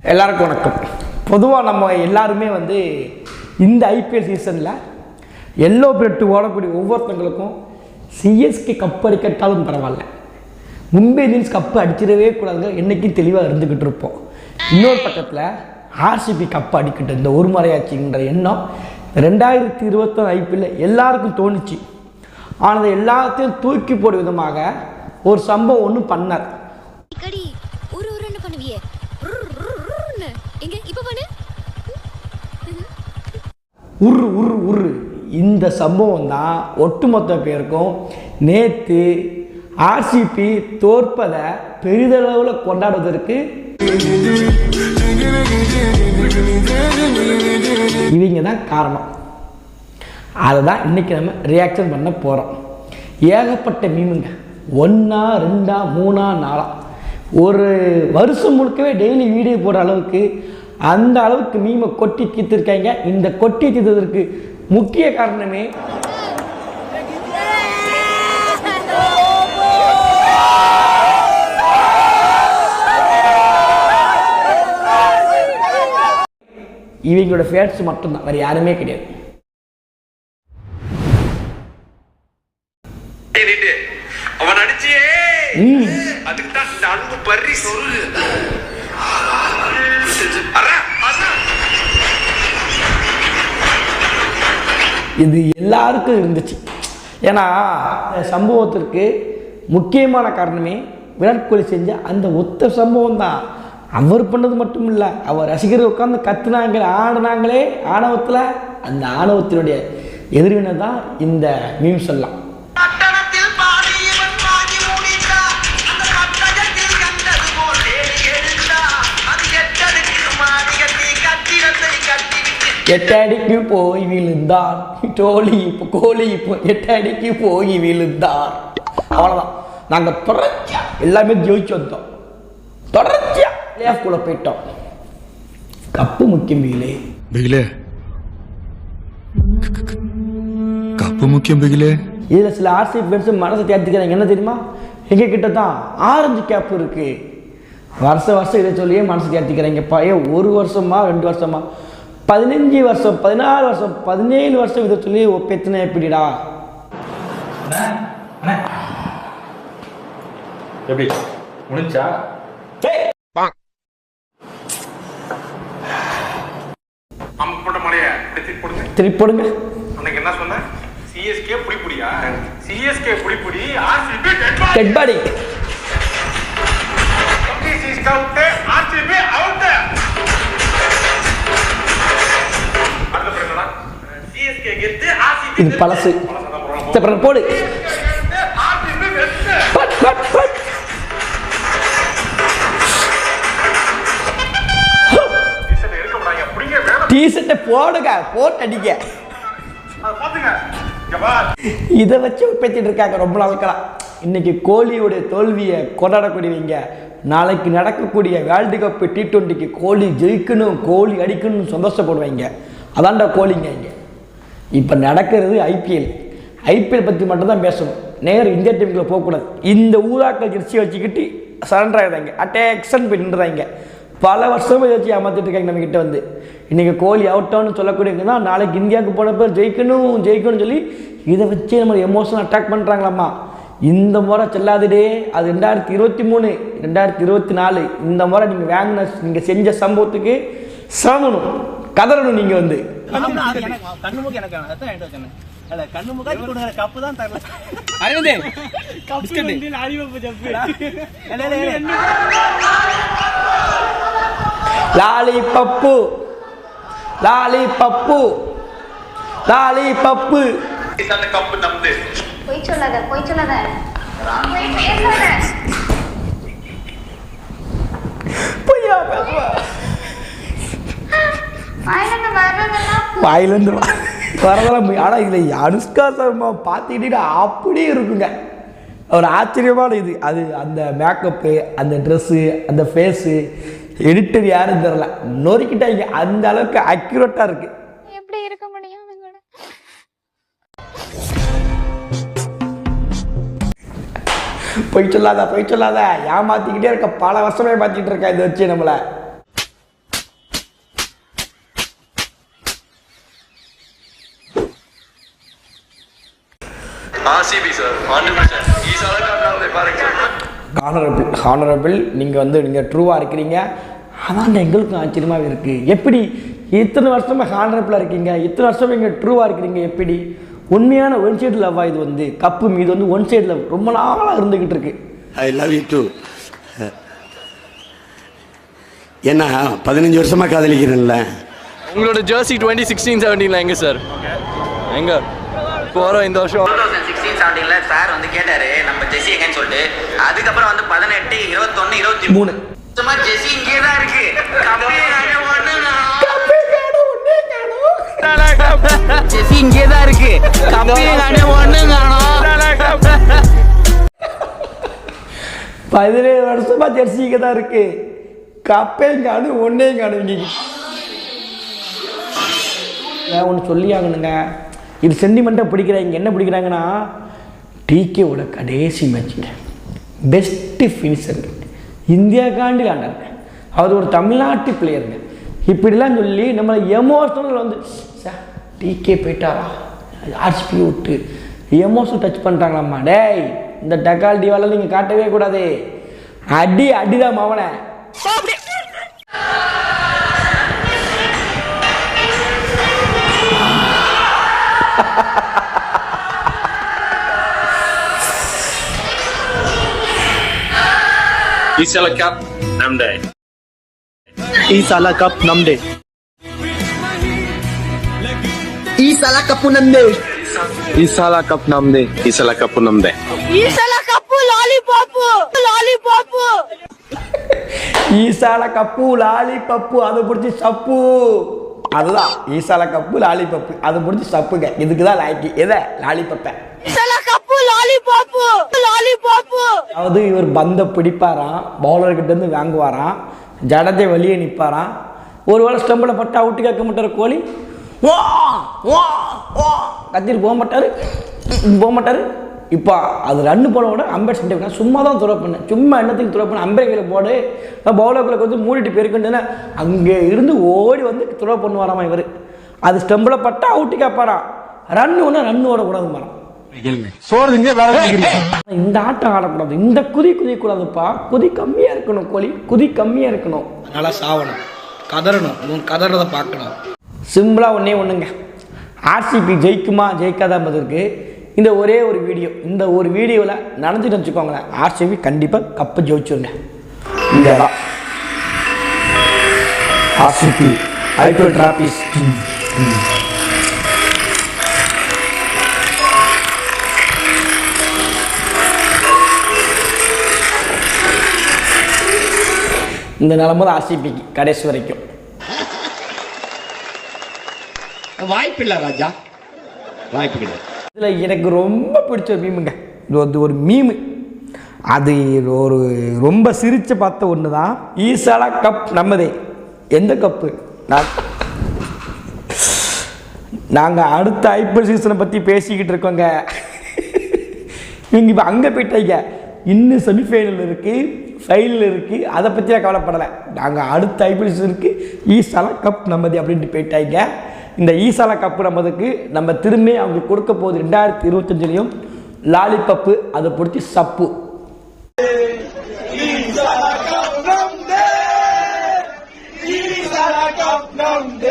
எல்லாருக்கும் வணக்கம். பொதுவாக நம்ம எல்லாருமே இந்த ஐபிஎல் சீசனில் எல்லோ பிரெட்டு ஓடக்கூடிய ஒவ்வொருத்தங்களுக்கும் சிஎஸ்கே கப் அடிக்கட்டாலும் பரவாயில்ல, மும்பை இந்தியன்ஸ் கப்பு அடிச்சிடவே கூடாதுங்க என்றைக்கும் தெளிவாக இருந்துக்கிட்டு இருப்போம். இன்னொரு பக்கத்தில் ஆர்சிபி கப்பு அடிக்கட்டும் இந்த ஒரு முறையாச்சுங்கிற எண்ணம் 2021 ஐபிஎல்ல எல்லாருக்கும் தோணுச்சு. ஆனால் எல்லாத்தையும் தூக்கி போடும் விதமாக ஒரு சம்பவம் ஒன்று பண்ணார். உரு உரு உரு இந்த சம்பவம் தான் ஒட்டுமொத்த பேருக்கும் நேற்று ஆர்சிபி தோற்பதை பெரிதளவில் கொண்டாடுவதற்கு இவங்க தான் காரணம். அதை தான் இன்றைக்கி நம்ம ரியாக்ஷன் பண்ண போகிறோம். ஏகப்பட்ட மீமுங்க, 1 2 3 4 ஒரு வருஷம் முழுக்கவே டெய்லி வீடியோ போடுற அளவுக்கு அந்த அளவுக்கு மீமை கொட்டி தீர்த்திருக்காங்க. இந்த கொட்டி தீர்த்ததற்கு முக்கிய காரணமே இவங்களோட ஃபேன்ஸ் மட்டும்தான், வேறு யாருமே கிடையாது. அவன் அடிச்சியே அதுக்கு தான் அன்பு பறி சொல்லு. இது எல்லாருக்கும் இருந்துச்சு. ஏன்னா சம்பவத்திற்கு முக்கியமான காரணமே விராட் கோலி செஞ்ச அந்த ஒத்த சம்பவம் தான். அவர் பண்ணது மட்டும் இல்லை, அவர் ரசிகர்கள் உட்காந்து கத்துனாங்க, ஆடினாங்களே ஆணவத்தில். அந்த ஆணவத்தினுடைய எதிர்வினை தான் இந்த மீம்ஸ் எல்லாம். எட்டடிக்கு போய் விழுந்தான் டோலி, இப்போ கோலி இப்போ எட்டடிக்கு போய் விழுந்தான். அவ்வளோதான், நாங்கள் தொடர்ச்சியா எல்லாமே ஜெயிச்சு வந்தோம், தொடர்ச்சியா பிளேஆஃப்குள்ள போயிட்டோம். கப்பு முக்கியம் பிகிலே, பிகிலே கப்பு முக்கியம் பிகிலே. இதில் சில ஆர்சிபி ஃபேன்ஸ் மனசை தேர்த்திக்கிறாங்க. என்ன தெரியுமா, எங்கள் கிட்ட தான் ஆரஞ்சு கேப் இருக்கு, வருஷம் இதை சொல்லியே மனசு தேர்த்திக்கிறாங்க. ஒரு வருஷமா 2 வருஷமா 15 வருஷம் 16 வருஷம் 17 வருஷம் இதை சொல்லி ஒப்பேத்தினா எப்படிடா? எப்படி முடிஞ்சா திருப்பி போடுங்க. அன்னைக்கு என்ன சொன்ன? சிஎஸ்கே புடிப்புடியா? சிஎஸ்கே புடிப்புடி, RCB dead body. CSK out, RCB out. அடுத்த பிரச்சனை சிஎஸ்கே கெத்து, ஆர்சிபி இது பழசு. அப்புறம் போடு. ஆர்சிபி வெச்சு பட் பட் பட் டிஷர்ட் எடுக்க முடியாங்க, புடிங்க வேணும். டீ-ஷர்ட்டை போடுங்க, போட்டு அடிக்க. அத பாத்துங்க. ஜபா இதை வச்சு பேசிட்டு இருக்காங்க ரொம்ப நாளுக்கலாம். இன்னைக்கு கோலியோடைய தோல்வியை கொண்டாடக்கூடியவங்க நாளைக்கு நடக்கக்கூடிய வேர்ல்டு கப்பு T20க்கு கோலி ஜெயிக்கணும், கோலி அடிக்கணும்னு சந்தோஷப்படுவாங்க. அதான்டா கோலிங்க. இங்கே இப்போ நடக்கிறது ஐபிஎல் பற்றி மட்டும்தான் பேசணும். நேரம் இந்தியா டீமுக்குள்ள போகக்கூடாது. இந்த ஊராக்கள் ஜெர்சியை வச்சுக்கிட்டு சரண்டர் ஆகிடுறாங்க, அட்டேக்ஷன் போய் நின்றுறாங்க. பல வருஷமாக இதை வச்சு ஏமாற்றிட்டு இருக்காங்க நம்மக்கிட்ட. இன்றைக்கி கோலி அவுட்டான்னு சொல்லக்கூடியவங்க தான் நாளைக்கு இந்தியாவுக்கு போன பேர் ஜெயிக்கணும்னு சொல்லி இதை வச்சு நம்ம எமோஷனல் அட்டாக் பண்ணுறாங்களாம்மா. இந்த முறை செல்லாதுடே, அது 2023 2024 இந்த முறை நீங்கள் வாங்கின நீங்கள் செஞ்ச சம்பவத்துக்கு சாமணும், கதறணும். நீங்கள் லாலி பப்பு லாலி பப்பு லாலி பப்பு. இந்த கப்பு நம்பு. போய் சொல்லாத போய் பேசாத. பொய்யா பேசுவா, வாயிலிருந்து வரதெல்லாம். ஆனால் இதில் அனுஷ்கா சர்மா பார்த்துக்கிட்டு அப்படியே இருக்குங்க, ஒரு ஆச்சரியமான இது. அது அந்த மேக்கப்பு, அந்த ட்ரெஸ்ஸு, அந்த ஃபேஸு, எடிட்டர் யாரும் தெரியல, நொறுக்கிட்டாங்க. அந்த அளவுக்கு அக்யூரேட்டாக இருக்குது. எப்படி இருக்க முடியும்? போய் சொல்லாத ஏமாத்திக்கிட்டே இருக்க, பல வருஷமே மாற்றிட்டு இருக்கா இதை வச்சு நம்மளை. RCB sir 100%. ஈசாலா கப் நமதே பாருங்க சார். ஹானரபிள் நீங்கள் ட்ரூவாக இருக்கிறீங்க. அதான் எங்களுக்கும் ஆச்சரியமாக இருக்குது. எப்படி இத்தனை வருஷமாக ஹானரபிளாக இருக்கீங்க, இத்தனை வருஷமாக இங்கே ட்ரூவாக இருக்கிறீங்க? எப்படி உண்மையான ஒன் சைடு லவ்வா இது வந்து கப்பு மீது வந்து ஒன் சைடு லவ் ரொம்ப நாளாக இருந்துக்கிட்டு இருக்கு. I love you too. ஏன்னா 15 வருஷமாக காதலிக்கிறேன்ல. உங்களோட ஜெர்சி 2016-17 எங்க சார்? எங்க போகிறோம் இந்த வருஷம்? 2016-17 சார் வந்து கேட்டாரு நம்ம ஜெர்சி எங்கன்னு சொல்லிட்டு. அதுக்கப்புறம் வந்து 18, 21, 23 சும்மா ஜெர்சி இங்கே தான் இருக்கு. ஜெர்சி இங்கே தான் இருக்கு. 17 வருஷமா ஜெர்சி இங்கே தான் இருக்கு. கப்பையும் காணும் ஒன்றையும் காணுவீங்க. ஒன்று சொல்லி ஆகணுங்க. இது சென்டிமெண்ட்டாக பிடிக்கிறாங்க. என்ன பிடிக்கிறாங்கன்னா டிகேவோட கடைசி மேட்ச்சுங்க பெஸ்ட்டு ஃபினிஷருங்க, இந்தியாக்காண்டி ஆண்டாருங்க. அவர் ஒரு தமிழ்நாட்டு பிளேயருங்க. இப்படிலாம் சொல்லி நம்மளை எமோஷனல் வந்து சார் டிகே போயிட்டாரா ஆர்சிபி விட்டு எமோஷனல் டச் பண்ணுறாங்களாம்மா. டேய் இந்த டக்கால் டிவாலாம் நீங்கள் காட்டவே கூடாது. அடிதான் மாவனை. ஈசாலா கப் நமதே. Isala Cup Namde. Isala Cup Namde. ஈசாலா கப் நமதே. ஈசாலா கப் நமதே. Isala kapu lollipop. ஈசால கப்பு லாலிபப்பு அதை பிடிச்சி சப்பு. அதுதான் ஈசால கப்பு லாலிபப்பு அதை பிடிச்சி சப்புங்க. இதுக்கு தான் லாய்க்கு எதை லாலிபப்பை. Isala kapu lollipop. அதாவது இவர் பந்தை பிடிப்பாராம், பவுலர்கிட்ட இருந்து வாங்குவாராம், ஜடத்தை வெளியே நிற்பாராம். ஒரு வேளை ஸ்டம்பில் பட்டு அவுட்டு கேட்க மாட்டார் கோலி. வா வா வா கத்திட்டு போக மாட்டார். இப்போ அது ரன்னு போட விட அம்பேர் சென்ட் சும்மா தான் துறை பண்ணேன். சும்மா என்னத்துக்கு துறை பண்ண அம்பேர் கையில் போடு பவுலர்களை கொஞ்சம் மூடிட்டு போயிருக்குன்னு அங்கே இருந்து ஓடி வந்து துறை பண்ணுவாராமா இவர். அது ஸ்டம்பில் பட்டா அவுட்டு கேட்பாராம். ரன்னு ஓடக்கூடாது மரம். இந்த ஆட்டம் ஆடக்கூடாது, இந்த குதிக்கூடாதுப்பா. குதி கம்மியாக இருக்கணும் கோலி, குதி கம்மியாக இருக்கணும். அதனால சாவணும், கதறணும், கதறதை பார்க்கணும். சிம்பிளாக ஒன்றுங்க, ஆர்சிபி ஜெயிக்குமா ஜெயிக்காதம்பதற்கு இந்த ஒரே ஒரு வீடியோ, இந்த ஒரு வீடியோவில் நடந்துட்டு வச்சுக்கோங்களேன், ஆர்சிபி கண்டிப்பாக கப்பை ஜெயிச்சுருங்க. இந்த ஆர்சிபி ஐபிஎல் டிராபிஸ். இந்த நிலமை ஆர்சிபிக்கு கடைசி வரைக்கும் வாய்ப்பில்லை ராஜா, வாய்ப்பு கிடையாது. இதில் எனக்கு ரொம்ப பிடிச்ச ஒரு மீமுங்க, இது ஒரு மீமு. அது ஒரு ரொம்ப சிரித்து பார்த்த ஒன்று தான். ஈசாலா கப் நம்மதே. எந்த கப்பு? நாங்கள் அடுத்த ஐபிஎல் சீசனை பற்றி பேசிக்கிட்டு இருக்கோங்க. இவங்க இப்போ அங்கே போயிட்டாங்க, இன்னும் செமிஃபைனல் இருக்குது, ஃபைனல் இருக்குது, அதை பற்றியாக கவலைப்படலை. நாங்கள் அடுத்த ஐபிஎல் சீசனுக்கு ஈசாலா கப் நம்மதே அப்படின்ட்டு போயிட்டாங்க. இந்த ஈசாலா கப்பு நம்மதுக்கு நம்ம திரும்பி அவங்களுக்கு கொடுக்க போகுது 2025 லாலிபப்பு, அதை பிடிச்சி சப்பு. ஈசாலா கப் நம்மதே.